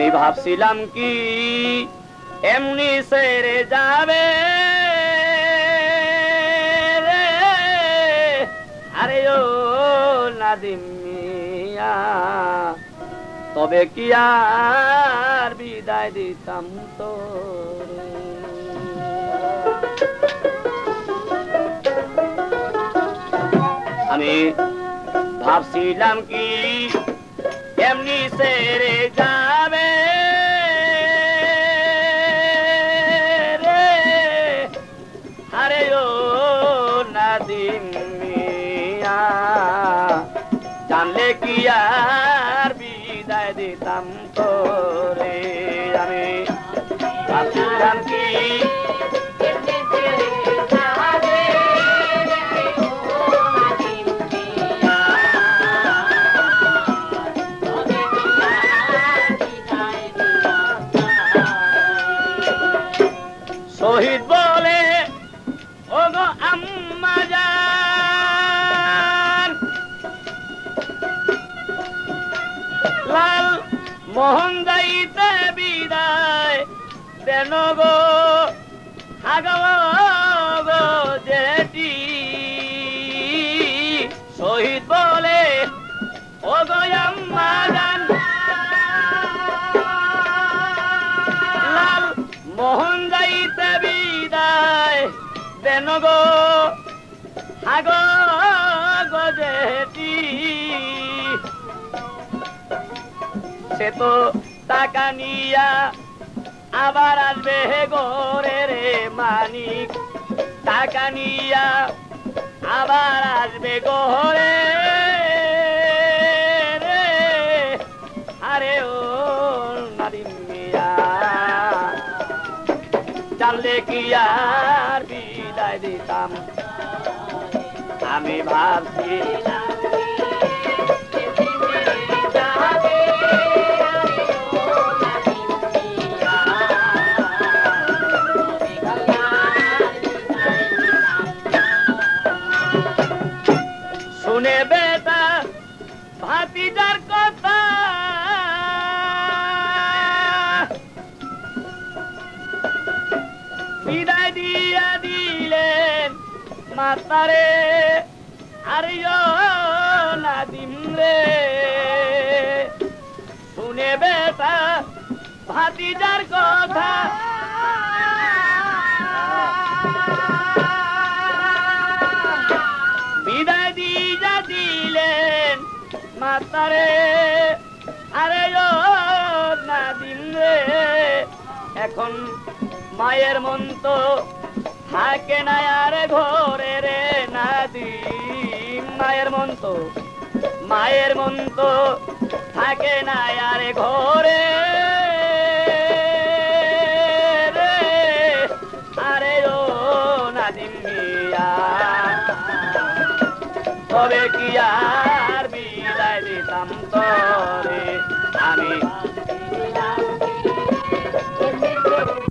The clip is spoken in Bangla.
আমি ভাবছিলাম কি এমনি ছেড়ে যাবে রে, আরে ও নাদিম মিয়া, তবে কি আর বিদায় দিতাম তোরে। আমি ভাবছিলাম কি এমনি ছেড়ে যাবে রে, আরে ও নাদিম মিয়া, জানলে কি আর বিদায় দিতাম তোরে। আমি ভাবছিলাম কি শহীদ বলে ও গো আম্মা জান, লাল মোহন যাইতে বিদায় দেন গো, আগো গো জেঠি। শহীদ বলে ও গো আম্মা জান, লাল মোহন যাইতে বিদায় দেন গো, আগো গো জেঠি। সে তো টাকা নিয়া আবার আসবে ঘরে রে মানিক, টাকা নিয়া আবার আসবে ঘরে রে, আরে ও নাদিম মিয়া, জানলে কি আর বিদায় দিতাম। আমি ভাবছিলাম শুনে বেটা ভাতিজার কথা, বিদায় দিয়া দিলেন মাতারে, আরে ও নাদিম রে। শুনে বেটা ভাতিজার কথা, বিদায় দিয়া দিলেন মাতারে, আরে ও নাদিম রে। এখন মায়ের মন তো থাকে না আর ঘরে রে নাদিম, মায়ের মন তো থাকে না আর ঘরে রে, আরে ও নাদিম মিয়া, তবে কি আর বিদায় দিতাম তোরে। আমি